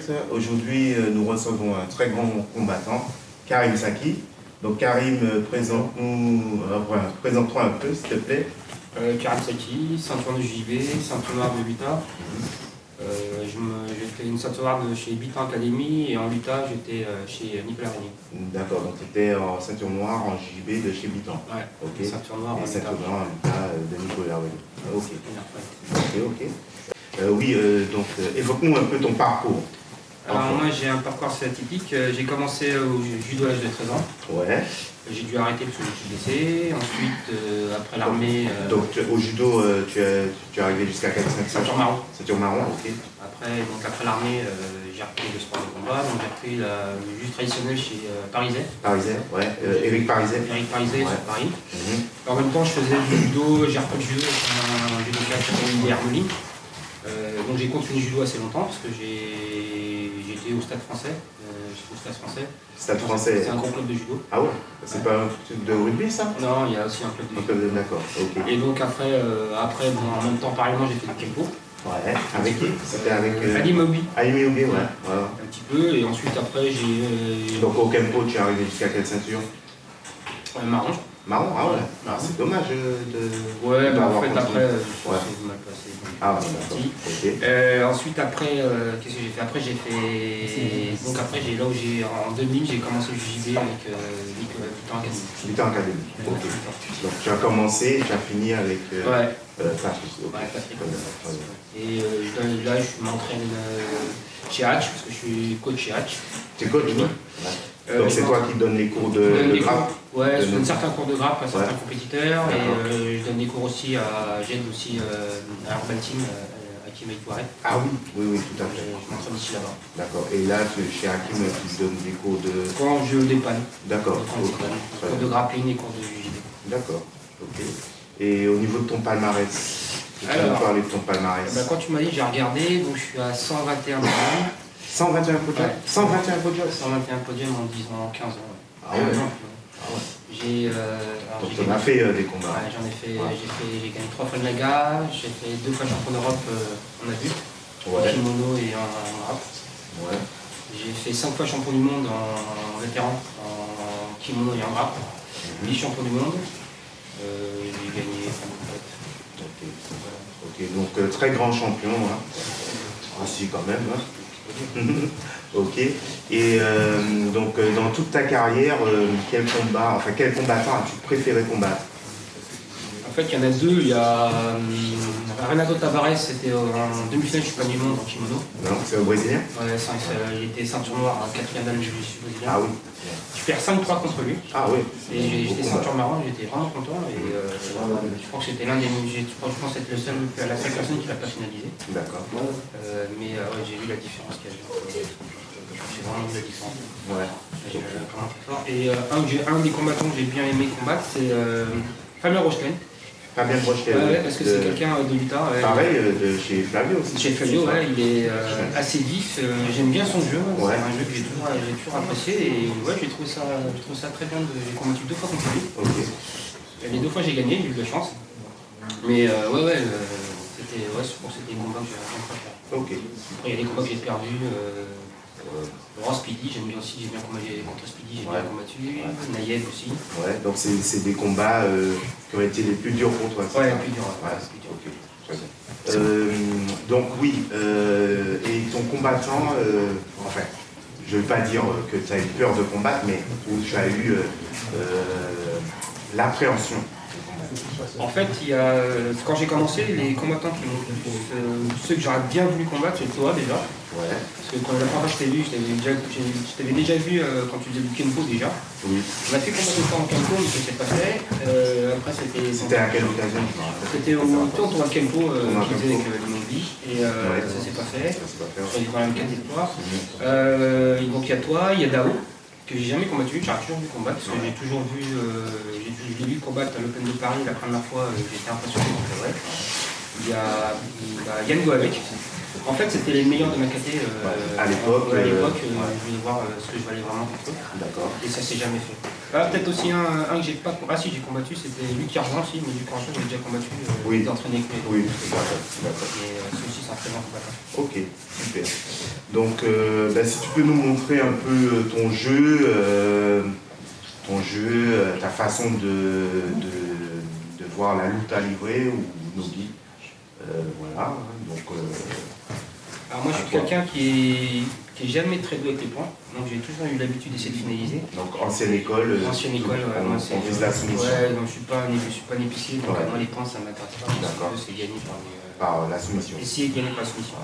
direct. Aujourd'hui, nous recevons un très grand combattant, Karim Saki. Donc Karim, présente-toi un peu, s'il te plaît. Karim Saki, ceinture de JB, ceinture noire de Luta. J'ai fait une ceinture noire chez Bitan Academy et en Luta j'étais chez Nicolas Régnier. D'accord, donc tu étais en ceinture noire en JB de chez Bitan. Ouais, ok. Ceinture noire et en ceinture Luta. noire en Luta de Nicolas Régnier. Ok. Oui, donc évoque-nous un peu ton parcours. Alors moi j'ai un parcours assez atypique. J'ai commencé au judo à l'âge de 13 ans. Ouais. J'ai dû arrêter parce que je suis blessé. Ensuite, après l'armée... Donc au judo, tu es arrivé jusqu'à quelle ceinture marron. Ceinture marron, ok. Après l'armée, j'ai repris le sport de combat. Donc j'ai repris le judo traditionnel chez Pariset. Pariset, ouais. Éric Pariset. Éric Pariset, ouais. sur Paris. En même temps, je faisais du judo. J'ai repris le judo avec un judoka qui s'appelle Hermeline. Donc j'ai continué le judo assez longtemps parce que j'étais au Stade Français. Stade Français. C'est un gros club de judo. Ah ouais. C'est pas un truc de rugby ça? Non, il y a aussi un club de judo. D'accord, ok. Et donc après bon, en même temps, pareillement, j'ai fait du kempo. Ouais. Avec qui? C'était avec Ali Mobi. Ali Mobi, ouais. Un petit peu. Et ensuite après j'ai. Donc au kempo, tu es arrivé jusqu'à quelle ceinture? Marron. Marron, ah ouais. Marron. C'est dommage de. Ouais, bah en fait continué. après, ouais. c'est mal passé. Ah ouais, d'accord. Ensuite après, qu'est-ce que j'ai fait? Après j'ai fait. Donc après là où en 2000 j'ai commencé le JB avec Bitan Academy. Bitan Academy. Ok. Donc tu as commencé, tu as fini avec Patrick. Okay. Ouais, Patrick. Et là je m'entraîne chez Hatch parce que je suis coach chez Hatch. Tu es coach, oui. Donc c'est toi qui donnes les cours de grappe? Ouais, je donne certains cours de grappe à certains compétiteurs et je donne des cours aussi j'aide aussi à Urban Team, à Hakim Aïtouaré. Ah oui, tout à fait. Je m'entraîne ici là-bas. D'accord. Et là, chez Hakim, tu donnes des cours de... Quand je dépanne. D'accord. Cours de grappling et cours de JB. D'accord, ok. Et au niveau de ton palmarès, tu peux nous parler de ton palmarès? Quand tu m'as dit, j'ai regardé, donc je suis à 121 podiums. 121 podiums? 121 podiums? 121 podiums en 15 ans. Ah ouais. Donc tu en as fait des combats? Ouais, j'en ai fait, j'ai gagné 3 fois de la gare, j'ai fait 2 fois champion d'Europe en adulte, en kimono et en rap. Ouais. J'ai fait 5 fois champion du monde en vétéran, en kimono et en rap, 8 champions du monde, j'ai gagné 5 compètes. Ok, donc très grand champion, hein. Ah si, quand même, hein. Ok. Et donc dans toute ta carrière, quel combattant as-tu préféré combattre? En fait, il y en a deux. Il y a Renato Tavares, c'était en demi-finale du championnat du monde en kimono. Non, c'est au Brésilien? Ouais, il était ceinture noire en 4e dan jiu-jitsu brésilien. Ah oui. Je perds 5-3 contre lui. Ah oui. Et j'étais ceinture marron, j'étais vraiment content. Et je crois que c'était la seule personne qui l'a pas finalisé. D'accord. Mais j'ai vu la différence qu'il y avait. J'ai vraiment vu la différence. Ouais. Vraiment très fort. Et un des combattants que j'ai bien aimé combattre, c'est Fabien Rochelaine. Fabien Rochelaine. Ouais, parce que c'est quelqu'un de Luta. Pareil, de chez Flavio aussi. Chez Flavio, ouais, il est assez vif. J'aime bien son jeu. C'est un jeu que j'ai toujours apprécié. Et ouais, j'ai trouvé ça très bien. J'ai combattu 2 fois contre lui. Okay. Les 2 fois j'ai gagné, j'ai eu de la chance. Mais c'était des combats que j'ai vraiment préféré. Ok. Après, il y a des combats que j'ai perdus. Laurent Speedy, j'ai bien combattu contre Speedy, j'ai bien combattu. Naïev aussi. Ouais, donc c'est des combats qui ont été les plus durs pour toi. Ouais, les plus durs. Ok, très bien. Donc oui, et ton combattant, enfin, je ne veux pas dire que tu as eu peur de combattre, mais où tu as eu l'appréhension. En fait, quand j'ai commencé, les combattants ceux que j'aurais bien voulu combattre, c'est toi déjà. Ouais. Parce que quand la première fois que je t'ai vu, je t'avais déjà vu quand tu faisais du Kenpo déjà. Oui. On a fait combattre une fois en Kenpo, mais ça s'est pas fait. Après, c'était à quelle occasion? C'était au tournoi de Kenpo qu'ils faisaient avec le Mondi. Et ça s'est pas fait. On a quand même 4 victoires. Donc il y a toi, il y a Dao, que j'ai jamais combattu, j'aurais toujours vu combattre, parce que j'ai toujours vu, je l'ai vu combattre à l'Open de Paris la première fois, j'étais impressionné, donc c'est vrai. Il y a Yann Goavec. En fait, c'était les meilleurs de ma caté à l'époque. Je voulais voir ce que je valais vraiment contre eux. D'accord. Et ça s'est jamais fait. Ah, peut-être aussi un que j'ai pas. Ah si, j'ai combattu, c'était Luc Argent aussi, mais Luc Argent, j'ai déjà combattu. Oui. D'entraîner avec lui. Oui, d'accord. Mais c'est aussi un très bon combattant. Ok, super. Donc, si tu peux nous montrer un peu ton jeu, ta façon de voir la lutte à livrer ou Nogi. Voilà. Donc, alors moi, je suis quelqu'un qui est jamais très doué avec les points, donc j'ai toujours eu l'habitude d'essayer de finaliser. Donc ancienne école, on vise la soumission. Ouais, donc je suis pas un épicier, donc moi les points ça m'intéresse pas. D'accord. C'est gagner par la soumission. Essayer de gagner par la soumission.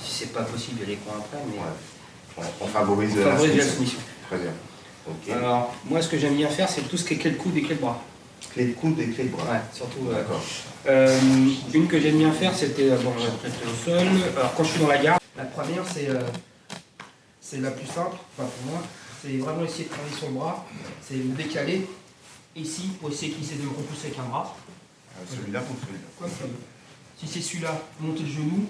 Si c'est pas possible, il y a les points après, mais on favorise la soumission. Très bien. Okay. Alors moi ce que j'aime bien faire, c'est tout ce qui est clé de coude et clé de bras. Clé de coude et clé de bras. Ouais, surtout. D'accord. Une que j'aime bien faire, c'était peut-être au sol. Alors quand je suis dans la garde, la première c'est la plus simple, enfin pour moi, c'est vraiment essayer de travailler sur le bras, c'est me décaler ici pour essayer qu'il essaie de me repousser avec un bras. Celui-là pour celui-là. Comme ça. Si c'est celui-là, monter le genou,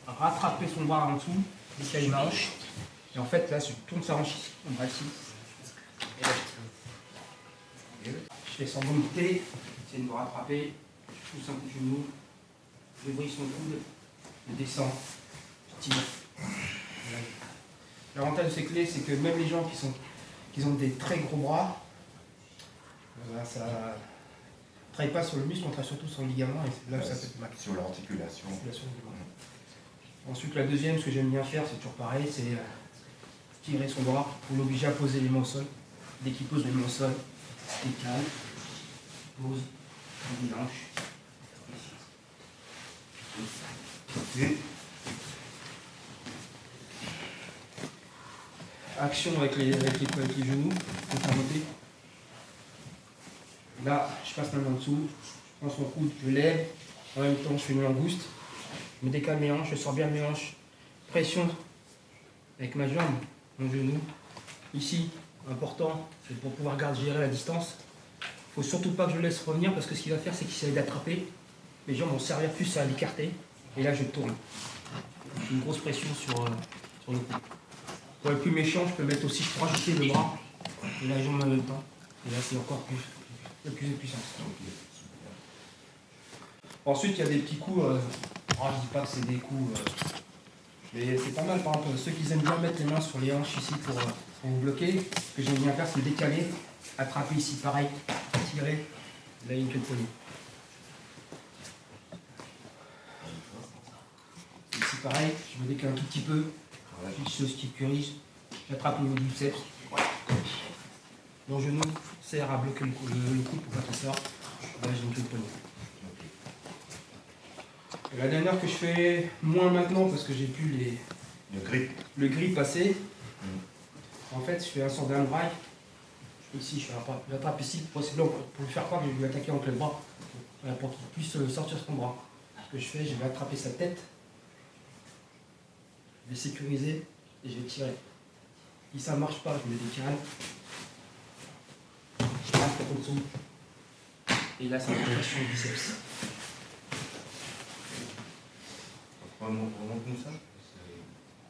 rattraper son bras en dessous, décaler ma hanche, et en fait là je tourne sa hanche ici, mon bras ici, et là je fais sans volonté, j'essaie de me rattraper, je pousse un coup de genou, je brise son coude, je descends, je tire. L'avantage de ces clés, c'est que même les gens qui ont des très gros bras, ça ne travaille pas sur le muscle, on travaille surtout sur le ligament, et c'est là où ça peut être mal. Sur l'articulation. Ensuite, la deuxième, ce que j'aime bien faire, c'est toujours pareil, c'est tirer son bras pour l'obliger à poser les mains au sol. Dès qu'il pose les mains au sol, décale, pose, hanche. Et action avec les genoux, contre la montée. Là, je passe la main en dessous, je prends son coude, je lève, en même temps je fais une langouste, je me décale mes hanches, je sors bien mes hanches, pression avec ma jambe, mon genou. Ici, important, c'est pour pouvoir gérer la distance. Il ne faut surtout pas que je le laisse revenir parce que ce qu'il va faire, c'est qu'il essaie d'attraper. Mes jambes vont servir plus à l'écarter et là je tourne. Une grosse pression sur le cou. Pour être plus méchant, je peux mettre aussi, je peux rajouter le bras et la jambe en même temps. Et là, c'est encore plus de puissance. Ensuite, il y a des petits coups. Je ne dis pas que c'est des coups, mais c'est pas mal. Par exemple, ceux qui aiment bien mettre les mains sur les hanches ici pour vous bloquer, ce que j'aime bien faire, c'est décaler, attraper ici, pareil, tirer. Là, il y a une queue de poignée. Ici, pareil, je me décale un tout petit peu. Je sécurise, j'attrape au niveau du biceps. Mon genou sert à bloquer le coude pour pas que ça sorte. Là, j'ai une queue de poignet. Et la dernière que je fais moins maintenant parce que j'ai plus le grip passé. En fait, je fais un sort d'un braille. Ici, j'attrape ici pour lui faire croire que je vais lui attaquer entre les bras. Pour qu'il puisse sortir son bras. Ce que je fais, je vais attraper sa tête. Je vais sécuriser et je vais tirer. Si ça ne marche pas, je me décale. Je reste en dessous. Et là, c'est une pression du biceps. Remonte-nous ça.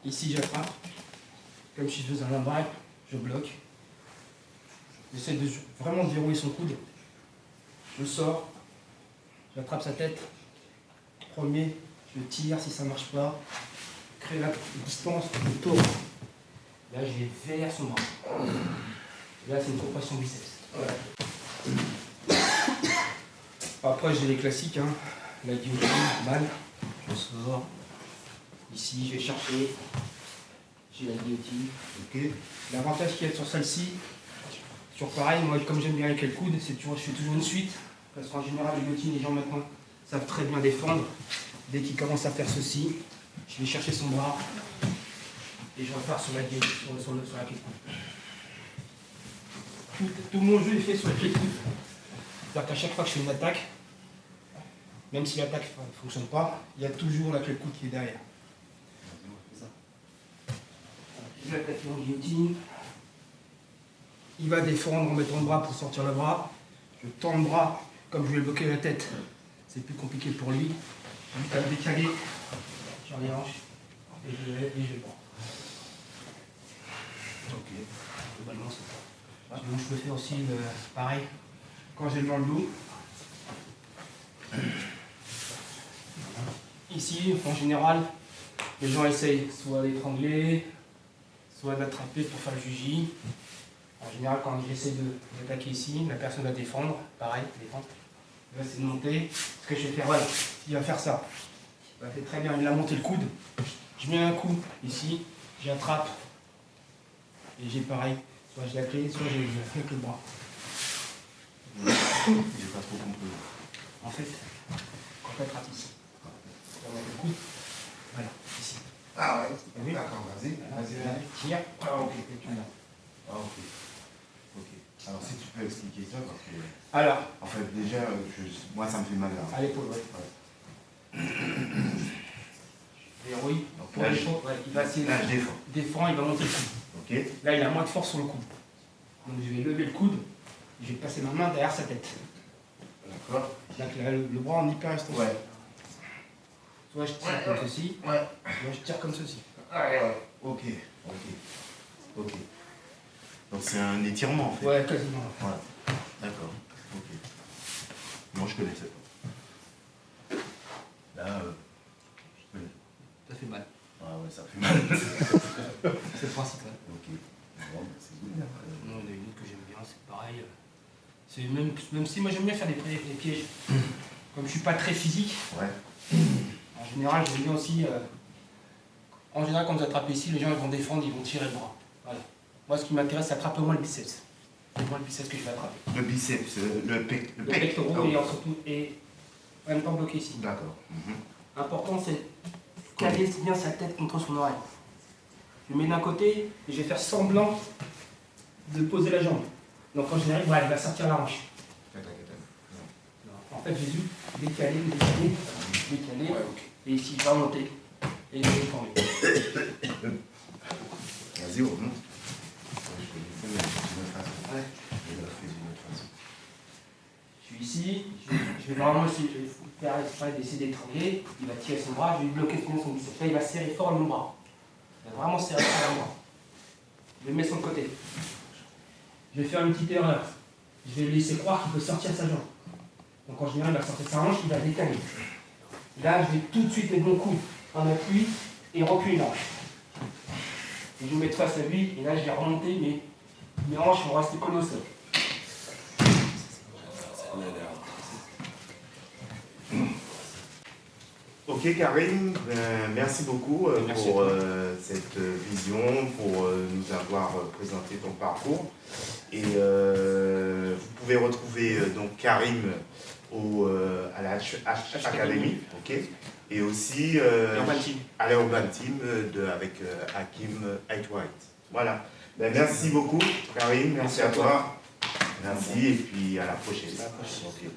Ici, j'attrape. Comme si je faisais un lambrel, je bloque. J'essaie de vraiment verrouiller son coude. Je sors. J'attrape sa tête. Premier, je tire. Si ça ne marche pas, créer la distance autour. Là, je vais vers son bras. Là, c'est une compression biceps. Après, j'ai les classiques. La guillotine, mal. Je sors. Ici, je vais chercher. J'ai la guillotine. Okay. L'avantage qu'il y a sur celle-ci, sur pareil, moi, comme j'aime bien avec le coude, c'est toujours, je fais toujours une suite. Parce qu'en général, la guillotine, les gens maintenant savent très bien défendre. Dès qu'ils commencent à faire ceci, je vais chercher son bras et je repars sur la guillotine, sur la clé de coude. Tout mon jeu est fait sur la clé de coude. C'est-à-dire qu'à chaque fois que je fais une attaque, même si l'attaque ne fonctionne pas, il y a toujours la clé de coude qui est derrière. Je vais attaquer en guillotine. Il va défendre en mettant le bras pour sortir le bras. Je tends le bras, comme je vais bloquer la tête, c'est plus compliqué pour lui. Je vais me décaler sur les hanches et je lève et je prends. Ok, globalement c'est ça. Donc je peux faire aussi pareil quand j'ai dans le dos. Ici, en général, les gens essayent soit d'étrangler, soit d'attraper pour faire le juji. En général, quand j'essaie d'attaquer ici, la personne va défendre, pareil, défendre. Il va essayer de monter. Ce que je vais faire, voilà, il va faire ça. Il va faire très bien, il a monté le coude. Je mets un coup ici, j'attrape. Et j'ai pareil, soit j'ai la clé, soit j'ai avec le bras. J'ai pas trop compris. En fait, quand on attrape ici, on met le coude, voilà, ici. Ah ouais, Oui. d'accord, vas-y. Vas-y, tire. Ah ok, et tu l'as. Ah ok. Ok. Alors si tu peux expliquer ça, parce que... Alors, En fait, déjà, moi ça me fait mal là. à l'épaule, ouais. Verrouille. Donc Pour là, les choses, ouais, il va essayer là, je défends. défend, il va monter le coude. Ok. Là, il a moins de force sur le coude. Donc je vais lever le coude, je vais passer ma main derrière sa tête. D'accord. Donc là, le bras en hyper extension. Ouais. Soit je tire comme ceci, Ouais. soit je tire comme ceci. Ouais. Ok. Ok. Ok. Donc c'est un étirement en fait. Ouais, quasiment. Voilà. D'accord. Ok. Moi je connaissais pas. Là, je connais. Ça fait mal. Ah ouais, ça fait mal. C'est le principal. Ok. Bon, bah, c'est good. Non, il y en a une autre que j'aime bien, c'est pareil. C'est même si moi j'aime bien faire des pièges. Comme je suis pas très physique, Ouais. en général j'aime bien aussi. En général, quand vous attrapez ici, les gens ils vont défendre, ils vont tirer le bras. Voilà. Moi, ce qui m'intéresse, c'est attraper au moins le biceps. C'est au moins le biceps que je vais attraper. Le biceps, le pec. Le pectoral et surtout, et en même temps bloqué ici. D'accord. L'important, c'est caler bien sa tête contre son oreille. Je le mets d'un côté et je vais faire semblant de poser la jambe. Donc en général, voilà, il va sortir la hanche. En fait, Jésus, décaler, et ici, il va monter. Et il va déformer. Vas-y, remonte. Je peux le faire d'une autre façon. Ouais. Je le fais d'une autre façon. Je suis ici, je vais normalement aussi, je vais faire exprès d'essayer d'étrangler, il va tirer son bras, je vais bloquer son biceps. Là, il va serrer fort mon bras. Il va vraiment serrer fort mon bras. Je vais le mettre sur le côté. Je vais faire une petite erreur. Je vais laisser croire qu'il peut sortir sa jambe. Donc en général, il va sortir sa hanche, il va décaler. Là, je vais tout de suite mettre mon coude en appui et reculer une hanche. Et je vais me mettre face à lui, et là, je vais remonter, mais mes hanches vont rester collées au sol. Ok Karim, merci beaucoup Merci pour à toi. cette vision, pour nous avoir présenté ton parcours. Et vous pouvez retrouver donc Karim à la H Academy, ok, et aussi à l'Urban Team avec Hakim White. Voilà. Ben, merci beaucoup Karim, merci à toi. Merci et puis à la prochaine. À la prochaine. Ok.